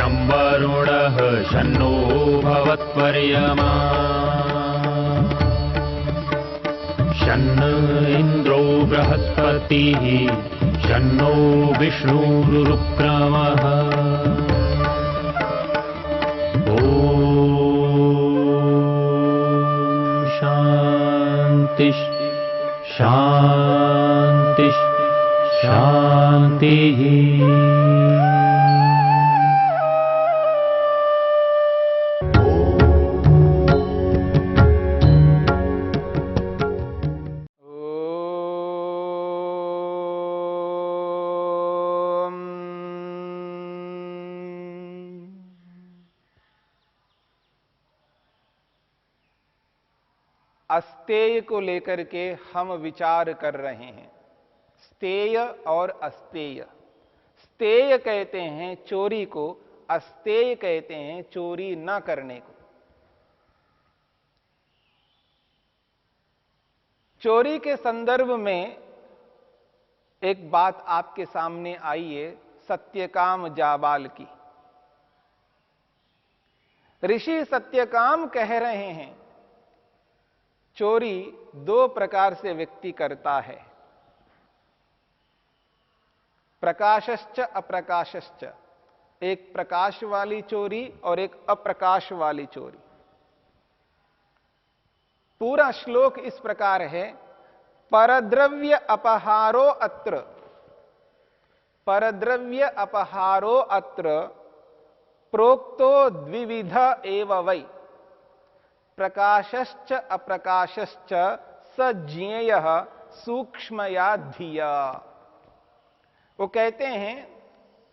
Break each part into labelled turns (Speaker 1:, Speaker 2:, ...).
Speaker 1: शं वरुणः शन्नो भवत्वर्यमा शन्न इन्द्रो बृहस्पतिः शन्नो विष्णुरुक्रमः ॐ शान्ति शान्ति शान्तिः।
Speaker 2: अस्तेय को लेकर के हम विचार कर रहे हैं। स्तेय और अस्तेय। स्तेय कहते हैं चोरी को, अस्तेय कहते हैं चोरी न करने को। चोरी के संदर्भ में एक बात आपके सामने आई है सत्यकाम जाबाल की। ऋषि सत्यकाम कह रहे हैं चोरी दो प्रकार से व्यक्ति करता है, प्रकाशश्च अप्रकाशश्च। एक प्रकाश वाली चोरी और एक अप्रकाश वाली चोरी। पूरा श्लोक इस प्रकार है, परद्रव्य अपहारो अत्र, परद्रव्य अपहारो अत्र प्रोक्तो द्विविध एव वै प्रकाशश्च अप्रकाशश्च स ज्ञेयः सूक्ष्मया धिया। वो कहते हैं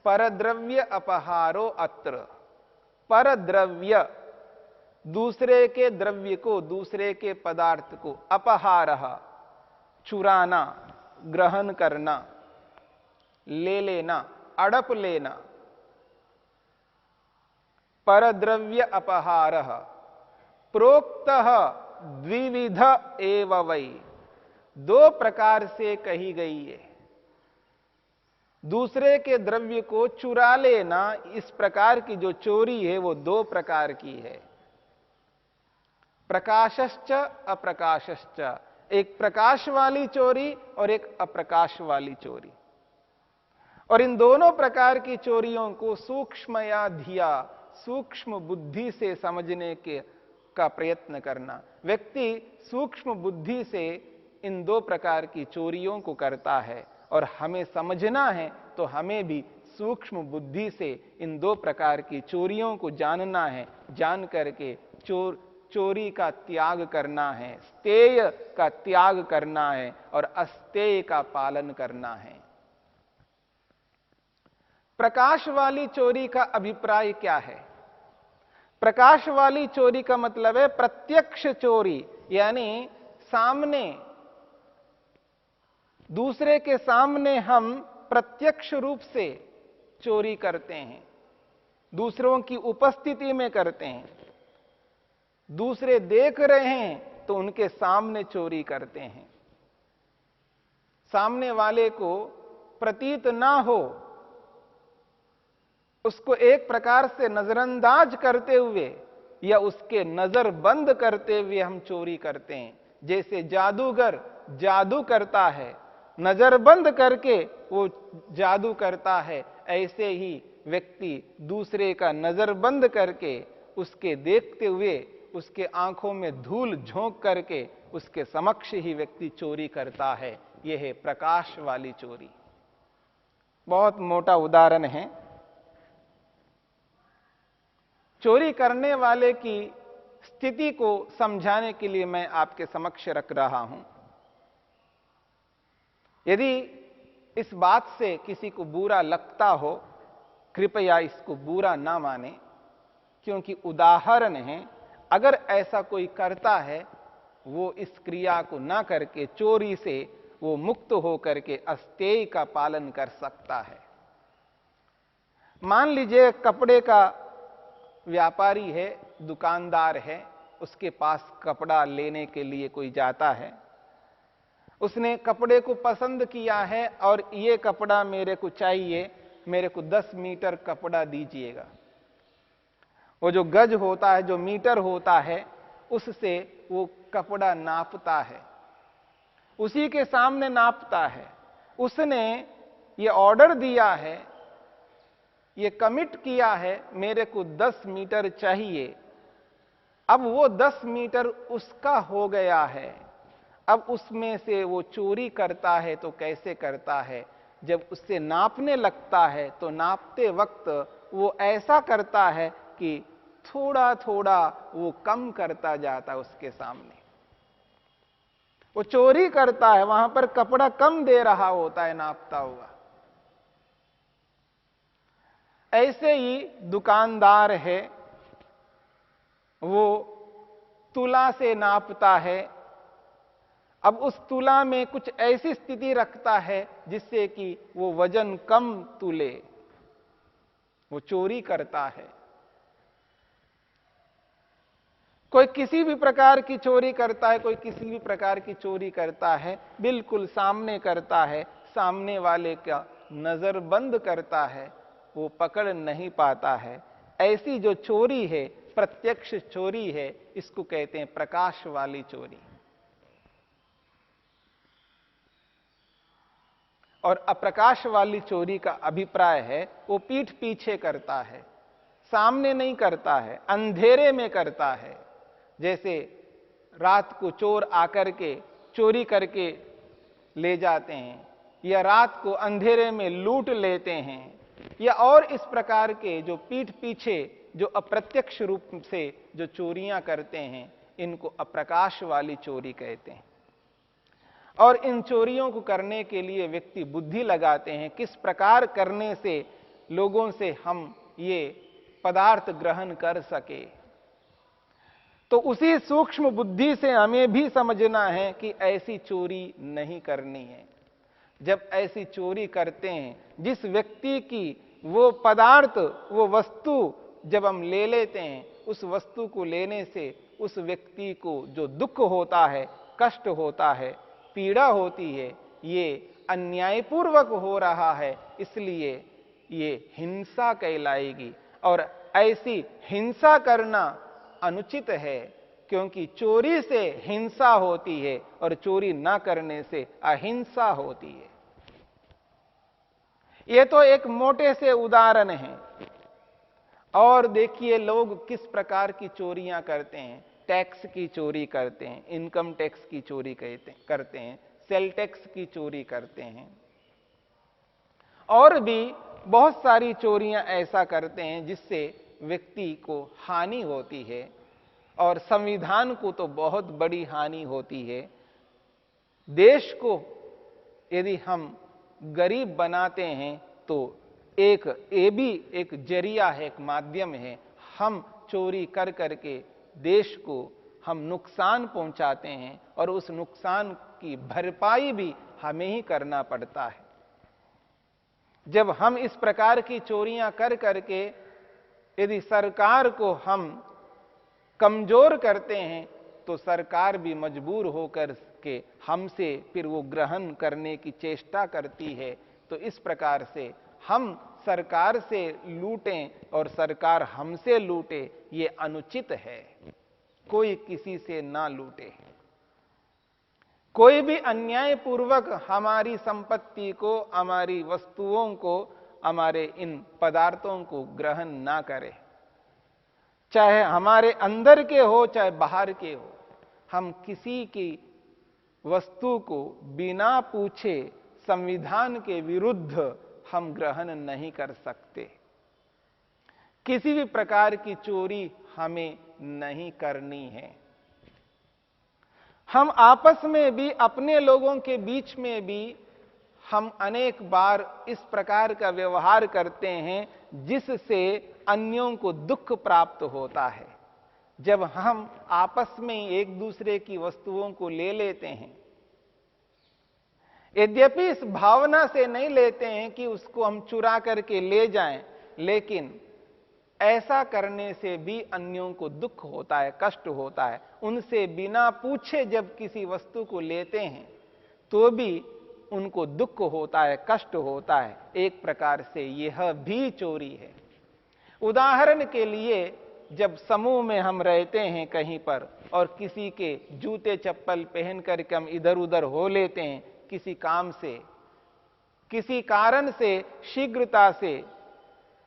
Speaker 2: परद्रव्य अपहारो अत्र। परद्रव्य दूसरे के द्रव्य को, दूसरे के पदार्थ को, अपहारः चुराना, ग्रहण करना, ले लेना, अड़प लेना। परद्रव्य अपहारः प्रोक्तः द्विविध एव वै, दो प्रकार से कही गई है। दूसरे के द्रव्य को चुरा लेना, इस प्रकार की जो चोरी है वो दो प्रकार की है, प्रकाशश्च अप्रकाशश्च। एक प्रकाश वाली चोरी और एक अप्रकाश वाली चोरी। और इन दोनों प्रकार की चोरियों को सूक्ष्मया धिया, सूक्ष्म बुद्धि से समझने का प्रयत्न करना। व्यक्ति सूक्ष्म बुद्धि से इन दो प्रकार की चोरियों को करता है और हमें समझना है तो हमें भी सूक्ष्म बुद्धि से इन दो प्रकार की चोरियों को जानना है। जान करके चोरी का त्याग करना है, स्तेय का त्याग करना है और अस्तेय का पालन करना है। प्रकाश वाली चोरी का अभिप्राय क्या है? प्रकाश वाली चोरी का मतलब है प्रत्यक्ष चोरी, यानी सामने, दूसरे के सामने हम प्रत्यक्ष रूप से चोरी करते हैं, दूसरों की उपस्थिति में करते हैं। दूसरे देख रहे हैं तो उनके सामने चोरी करते हैं। सामने वाले को प्रतीत ना हो, उसको एक प्रकार से नजरअंदाज करते हुए या उसके नजर बंद करते हुए हम चोरी करते हैं। जैसे जादूगर जादू करता है, नजर बंद करके वो जादू करता है, ऐसे ही व्यक्ति दूसरे का नजर बंद करके उसके देखते हुए उसके आंखों में धूल झोंक करके उसके समक्ष ही व्यक्ति चोरी करता है। यह है प्रकाश वाली चोरी। बहुत मोटा उदाहरण है। चोरी करने वाले की स्थिति को समझाने के लिए मैं आपके समक्ष रख रहा हूं। यदि इस बात से किसी को बुरा लगता हो, कृपया इसको बुरा ना माने, क्योंकि उदाहरण है। अगर ऐसा कोई करता है, वो इस क्रिया को ना करके चोरी से वो मुक्त होकर के अस्तेय का पालन कर सकता है। मान लीजिए कपड़े का व्यापारी है, दुकानदार है, उसके पास कपड़ा लेने के लिए कोई जाता है। उसने कपड़े को पसंद किया है और ये कपड़ा मेरे को चाहिए, मेरे को 10 मीटर कपड़ा दीजिएगा। वो जो गज होता है, जो मीटर होता है, उससे वो कपड़ा नापता है, उसी के सामने नापता है। उसने ये ऑर्डर दिया है, ये कमिट किया है, मेरे को 10 मीटर चाहिए। अब वो 10 मीटर उसका हो गया है। अब उसमें से वो चोरी करता है तो कैसे करता है? जब उससे नापने लगता है तो नापते वक्त वो ऐसा करता है कि थोड़ा थोड़ा वो कम करता जाता है उसके सामने। वो चोरी करता है, वहां पर कपड़ा कम दे रहा होता है नापता हुआ। ऐसे ही दुकानदार है, वो तुला से नापता है। अब उस तुला में कुछ ऐसी स्थिति रखता है जिससे कि वो वजन कम तुले, वो चोरी करता है। कोई किसी भी प्रकार की चोरी करता है, कोई किसी भी प्रकार की चोरी करता है, बिल्कुल सामने करता है, सामने वाले का नजर बंद करता है, वो पकड़ नहीं पाता है। ऐसी जो चोरी है, प्रत्यक्ष चोरी है, इसको कहते हैं प्रकाश वाली चोरी। और अप्रकाश वाली चोरी का अभिप्राय है वो पीठ पीछे करता है, सामने नहीं करता है, अंधेरे में करता है। जैसे रात को चोर आकर के चोरी करके ले जाते हैं, या रात को अंधेरे में लूट लेते हैं, या और इस प्रकार के जो पीठ पीछे जो अप्रत्यक्ष रूप से जो चोरियां करते हैं, इनको अप्रकाश वाली चोरी कहते हैं। और इन चोरियों को करने के लिए व्यक्ति बुद्धि लगाते हैं, किस प्रकार करने से लोगों से हम ये पदार्थ ग्रहण कर सके। तो उसी सूक्ष्म बुद्धि से हमें भी समझना है कि ऐसी चोरी नहीं करनी है। जब ऐसी चोरी करते हैं, जिस व्यक्ति की वो पदार्थ, वो वस्तु जब हम ले लेते हैं, उस वस्तु को लेने से उस व्यक्ति को जो दुख होता है, कष्ट होता है, पीड़ा होती है, ये अन्यायपूर्वक हो रहा है, इसलिए ये हिंसा कहलाएगी। और ऐसी हिंसा करना अनुचित है, क्योंकि चोरी से हिंसा होती है और चोरी ना करने से अहिंसा होती है। ये तो एक मोटे से उदाहरण है। और देखिए लोग किस प्रकार की चोरियां करते हैं। टैक्स की चोरी करते हैं, इनकम टैक्स की चोरी करते हैं, सेल टैक्स की चोरी करते हैं, और भी बहुत सारी चोरियां ऐसा करते हैं जिससे व्यक्ति को हानि होती है, और संविधान को तो बहुत बड़ी हानि होती है। देश को यदि हम गरीब बनाते हैं तो ये भी एक जरिया है, एक माध्यम है। हम चोरी कर करके देश को हम नुकसान पहुंचाते हैं, और उस नुकसान की भरपाई भी हमें ही करना पड़ता है। जब हम इस प्रकार की चोरियां कर करके यदि सरकार को हम कमजोर करते हैं, तो सरकार भी मजबूर होकर के हमसे फिर वो ग्रहण करने की चेष्टा करती है। तो इस प्रकार से हम सरकार से लूटें और सरकार हमसे लूटे, ये अनुचित है। कोई किसी से ना लूटे। कोई भी अन्यायपूर्वक हमारी संपत्ति को, हमारी वस्तुओं को, हमारे इन पदार्थों को ग्रहण ना करे, चाहे हमारे अंदर के हो चाहे बाहर के हो। हम किसी की वस्तु को बिना पूछे संविधान के विरुद्ध हम ग्रहण नहीं कर सकते। किसी भी प्रकार की चोरी हमें नहीं करनी है। हम आपस में भी, अपने लोगों के बीच में भी हम अनेक बार इस प्रकार का व्यवहार करते हैं जिससे अन्यों को दुख प्राप्त होता है। जब हम आपस में एक दूसरे की वस्तुओं को ले लेते हैं, यद्यपि इस भावना से नहीं लेते हैं कि उसको हम चुरा करके ले जाएं, लेकिन ऐसा करने से भी अन्यों को दुख होता है, कष्ट होता है। उनसे बिना पूछे जब किसी वस्तु को लेते हैं तो भी उनको दुख होता है, कष्ट होता है। एक प्रकार से यह भी चोरी है। उदाहरण के लिए जब समूह में हम रहते हैं कहीं पर और किसी के जूते चप्पल पहन करके हम इधर उधर हो लेते हैं किसी काम से, किसी कारण से, शीघ्रता से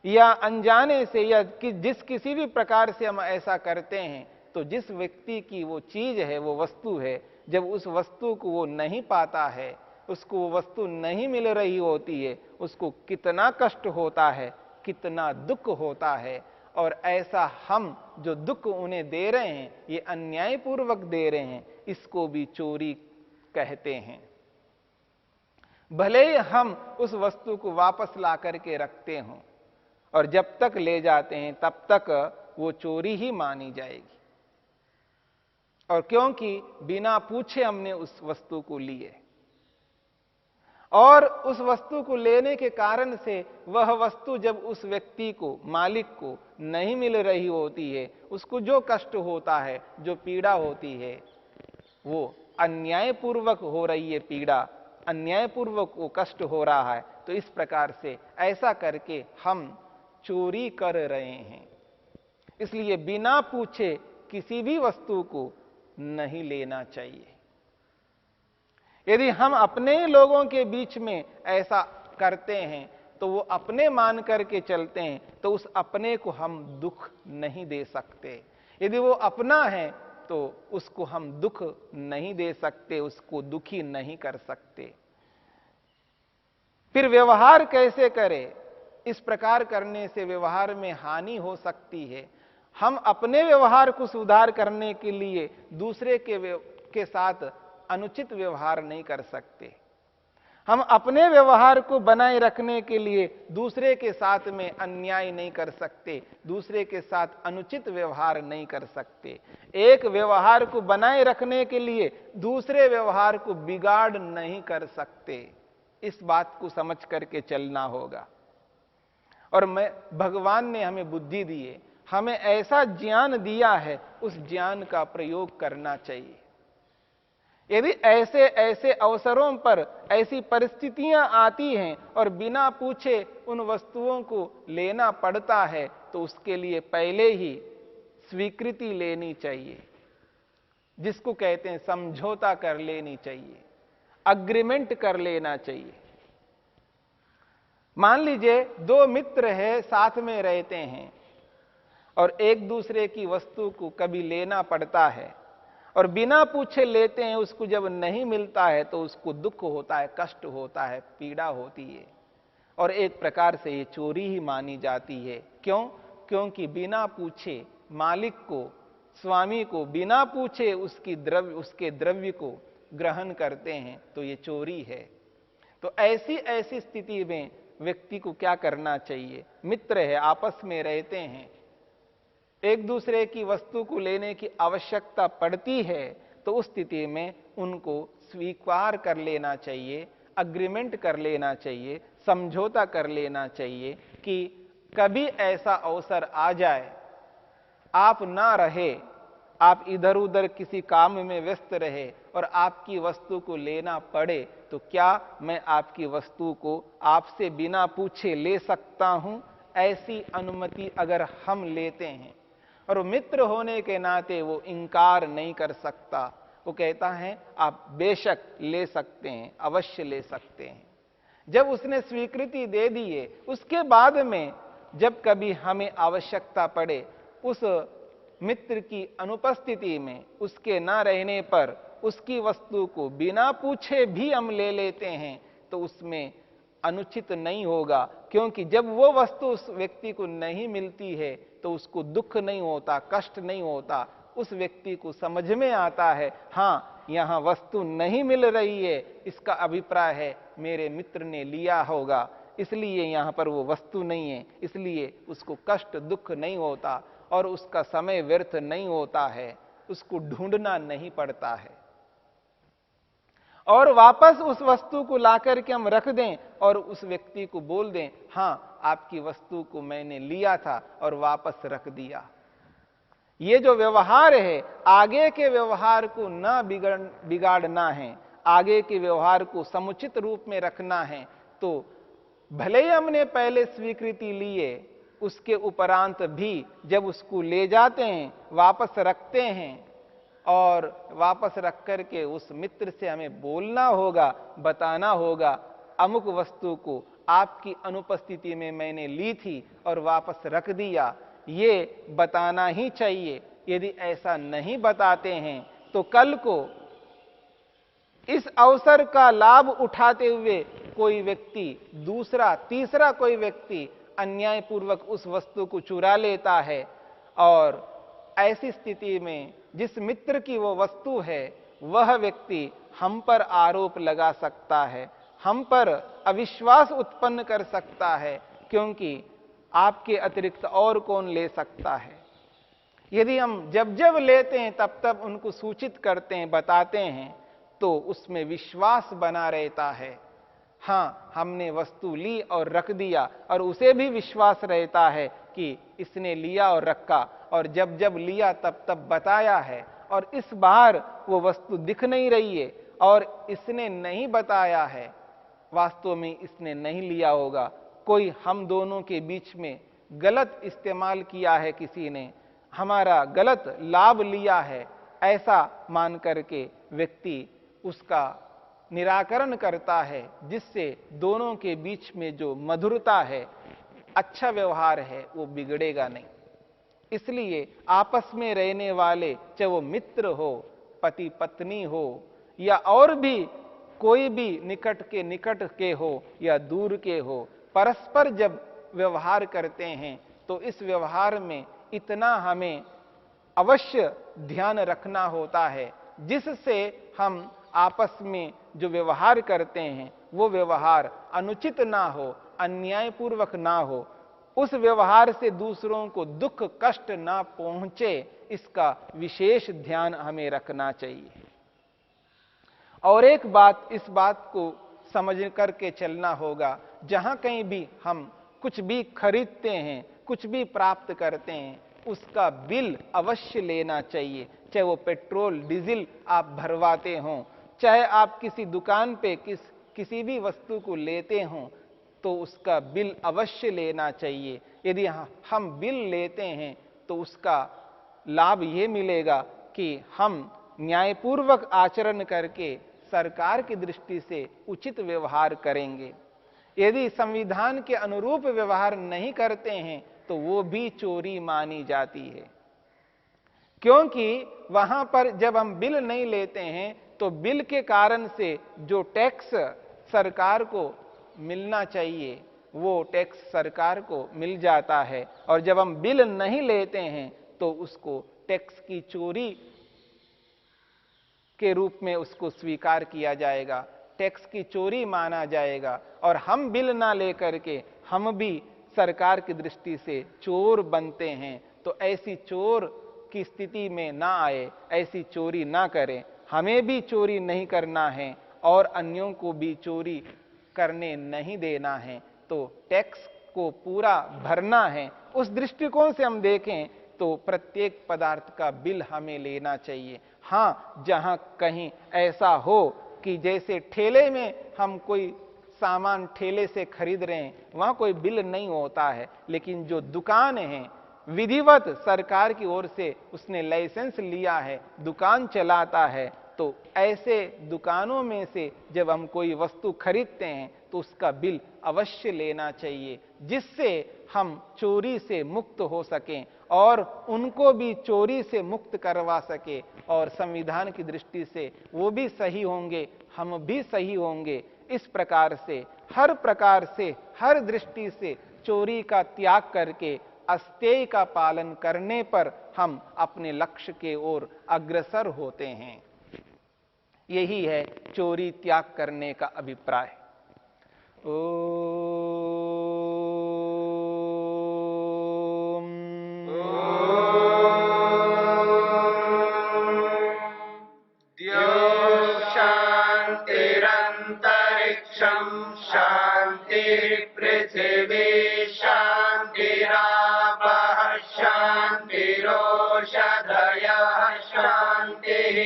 Speaker 2: या अनजाने से या जिस किसी भी प्रकार से हम ऐसा करते हैं, तो जिस व्यक्ति की वो चीज है, वो वस्तु है, जब उस वस्तु को वो नहीं पाता है, उसको वो वस्तु नहीं मिल रही होती है, उसको कितना कष्ट होता है, कितना दुख होता है। और ऐसा हम जो दुख उन्हें दे रहे हैं, ये अन्यायपूर्वक दे रहे हैं, इसको भी चोरी कहते हैं। भले ही हम उस वस्तु को वापस ला करके रखते हों और जब तक ले जाते हैं तब तक वो चोरी ही मानी जाएगी। और क्योंकि बिना पूछे हमने उस वस्तु को लिए और उस वस्तु को लेने के कारण से वह वस्तु जब उस व्यक्ति को, मालिक को नहीं मिल रही होती है, उसको जो कष्ट होता है, जो पीड़ा होती है, वो अन्यायपूर्वक हो रही है पीड़ा, अन्यायपूर्वक वो कष्ट हो रहा है। तो इस प्रकार से ऐसा करके हम चोरी कर रहे हैं। इसलिए बिना पूछे किसी भी वस्तु को नहीं लेना चाहिए। यदि हम अपने लोगों के बीच में ऐसा करते हैं तो वो अपने मान करके चलते हैं, तो उस अपने को हम दुख नहीं दे सकते। यदि वो अपना है तो उसको हम दुख नहीं दे सकते, उसको दुखी नहीं कर सकते। फिर व्यवहार कैसे करें? इस प्रकार करने से व्यवहार में हानि हो सकती है। हम अपने व्यवहार को सुधार करने के लिए दूसरे के साथ अनुचित व्यवहार नहीं कर सकते। हम अपने व्यवहार को बनाए रखने के लिए दूसरे के साथ में अन्याय नहीं कर सकते, दूसरे के साथ अनुचित व्यवहार नहीं कर सकते। एक व्यवहार को बनाए रखने के लिए दूसरे व्यवहार को बिगाड़ नहीं कर सकते। इस बात को समझ करके चलना होगा। और भगवान ने हमें बुद्धि दी है, हमें ऐसा ज्ञान दिया है, उस ज्ञान का प्रयोग करना चाहिए। यदि ऐसे ऐसे अवसरों पर ऐसी परिस्थितियां आती हैं और बिना पूछे उन वस्तुओं को लेना पड़ता है, तो उसके लिए पहले ही स्वीकृति लेनी चाहिए, जिसको कहते हैं समझौता कर लेनी चाहिए, अग्रीमेंट कर लेना चाहिए। मान लीजिए दो मित्र हैं, साथ में रहते हैं और एक दूसरे की वस्तु को कभी लेना पड़ता है और बिना पूछे लेते हैं, उसको जब नहीं मिलता है तो उसको दुख होता है, कष्ट होता है, पीड़ा होती है। और एक प्रकार से ये चोरी ही मानी जाती है। क्यों? क्योंकि बिना पूछे मालिक को, स्वामी को बिना पूछे उसके द्रव्य को ग्रहण करते हैं, तो ये चोरी है। तो ऐसी स्थिति में व्यक्ति को क्या करना चाहिए? मित्र है, आपस में रहते हैं, एक दूसरे की वस्तु को लेने की आवश्यकता पड़ती है, तो उस स्थिति में उनको स्वीकार कर लेना चाहिए, अग्रीमेंट कर लेना चाहिए, समझौता कर लेना चाहिए कि कभी ऐसा अवसर आ जाए, आप ना रहे, आप इधर उधर किसी काम में व्यस्त रहे और आपकी वस्तु को लेना पड़े, तो क्या मैं आपकी वस्तु को आपसे बिना पूछे ले सकता हूं? ऐसी अनुमति अगर हम लेते हैं, और मित्र होने के नाते वो इनकार नहीं कर सकता, वो कहता है आप बेशक ले सकते हैं, अवश्य ले सकते हैं। जब उसने स्वीकृति दे दी है, उसके बाद में जब कभी हमें आवश्यकता पड़े, उस मित्र की अनुपस्थिति में, उसके ना रहने पर उसकी वस्तु को बिना पूछे भी हम ले लेते हैं, तो उसमें अनुचित नहीं होगा। क्योंकि जब वो वस्तु उस व्यक्ति को नहीं मिलती है तो उसको दुख नहीं होता, कष्ट नहीं होता, उस व्यक्ति को समझ में आता है, हां यहां वस्तु नहीं मिल रही है, इसका अभिप्राय है मेरे मित्र ने लिया होगा, इसलिए यहां पर वो वस्तु नहीं है, इसलिए उसको कष्ट दुख नहीं होता और उसका समय व्यर्थ नहीं होता है, उसको ढूंढना नहीं पड़ता है। और वापस उस वस्तु को लाकर के हम रख दें और उस व्यक्ति को बोल दें, हां आपकी वस्तु को मैंने लिया था और वापस रख दिया। ये जो व्यवहार है, आगे के व्यवहार को ना बिगाड़ना है, आगे के व्यवहार को समुचित रूप में रखना है। तो भले ही हमने पहले स्वीकृति लिए, उसके उपरांत भी जब उसको ले जाते हैं, वापस रखते हैं, और वापस रख करके उस मित्र से हमें बोलना होगा, बताना होगा, अमुक वस्तु को आपकी अनुपस्थिति में मैंने ली थी और वापस रख दिया, ये बताना ही चाहिए। यदि ऐसा नहीं बताते हैं तो कल को इस अवसर का लाभ उठाते हुए कोई व्यक्ति, दूसरा तीसरा कोई व्यक्ति अन्यायपूर्वक उस वस्तु को चुरा लेता है, और ऐसी स्थिति में जिस मित्र की वो वस्तु है, वह व्यक्ति हम पर आरोप लगा सकता है, हम पर अविश्वास उत्पन्न कर सकता है, क्योंकि आपके अतिरिक्त और कौन ले सकता है। यदि हम जब जब लेते हैं तब तब उनको सूचित करते हैं, बताते हैं, तो उसमें विश्वास बना रहता है। हाँ, हमने वस्तु ली और रख दिया, और उसे भी विश्वास रहता है कि इसने लिया और रखा, और जब जब लिया तब तब बताया है, और इस बार वो वस्तु दिख नहीं रही है और इसने नहीं बताया है, वास्तव में इसने नहीं लिया होगा, कोई हम दोनों के बीच में गलत इस्तेमाल किया है, किसी ने हमारा गलत लाभ लिया है, ऐसा मान करके व्यक्ति उसका निराकरण करता है, जिससे दोनों के बीच में जो मधुरता है, अच्छा व्यवहार है, वो बिगड़ेगा नहीं। इसलिए आपस में रहने वाले, चाहे वो मित्र हो, पति पत्नी हो, या और भी कोई भी निकट के हो या दूर के हो, परस्पर जब व्यवहार करते हैं तो इस व्यवहार में इतना हमें अवश्य ध्यान रखना होता है, जिससे हम आपस में जो व्यवहार करते हैं वो व्यवहार अनुचित ना हो, अन्यायपूर्वक ना हो, उस व्यवहार से दूसरों को दुख कष्ट ना पहुंचे, इसका विशेष ध्यान हमें रखना चाहिए। और एक बात, इस बात को समझ करके चलना होगा, जहां कहीं भी हम कुछ भी खरीदते हैं, कुछ भी प्राप्त करते हैं, उसका बिल अवश्य लेना चाहिए। चाहे वो पेट्रोल डीजल आप भरवाते हों, चाहे आप किसी दुकान पे किसी भी वस्तु को लेते हों, तो उसका बिल अवश्य लेना चाहिए। यदि हम बिल लेते हैं तो उसका लाभ ये मिलेगा कि हम न्यायपूर्वक आचरण करके सरकार की दृष्टि से उचित व्यवहार करेंगे। यदि संविधान के अनुरूप व्यवहार नहीं करते हैं तो वो भी चोरी मानी जाती है, क्योंकि वहां पर जब हम बिल नहीं लेते हैं तो बिल के कारण से जो टैक्स सरकार को मिलना चाहिए वो टैक्स सरकार को मिल जाता है, और जब हम बिल नहीं लेते हैं तो उसको टैक्स की चोरी के रूप में उसको स्वीकार किया जाएगा, टैक्स की चोरी माना जाएगा, और हम बिल ना लेकर के हम भी सरकार की दृष्टि से चोर बनते हैं। तो ऐसी चोर की स्थिति में ना आए, ऐसी चोरी ना करें। हमें भी चोरी नहीं करना है और अन्यों को भी चोरी करने नहीं देना है, तो टैक्स को पूरा भरना है। उस दृष्टिकोण से हम देखें तो प्रत्येक पदार्थ का बिल हमें लेना चाहिए। हाँ, जहां कहीं ऐसा हो कि जैसे ठेले में हम कोई सामान ठेले से खरीद रहे हैं, वहां कोई बिल नहीं होता है, लेकिन जो दुकान है विधिवत सरकार की ओर से उसने लाइसेंस लिया है, दुकान चलाता है, तो ऐसे दुकानों में से जब हम कोई वस्तु खरीदते हैं तो उसका बिल अवश्य लेना चाहिए, जिससे हम चोरी से मुक्त हो सकें और उनको भी चोरी से मुक्त करवा सके, और संविधान की दृष्टि से वो भी सही होंगे, हम भी सही होंगे। इस प्रकार से हर दृष्टि से चोरी का त्याग करके अस्तेय का पालन करने पर हम अपने लक्ष्य के ओर अग्रसर होते हैं। यही है चोरी त्याग करने का अभिप्राय।
Speaker 3: शांतिरंतरिक्षं शांति पृथिवी शांतिरापः शांतिरोषधयः शांतिः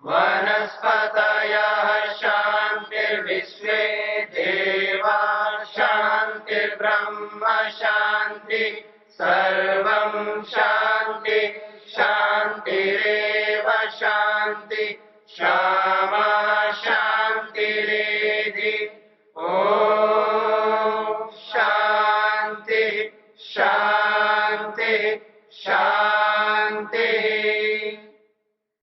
Speaker 3: वनस्पतयः शांतिर्विश्वे देवा शांतिर्ब्रह्म शांति शान्तिरेव शान्ति शान्ति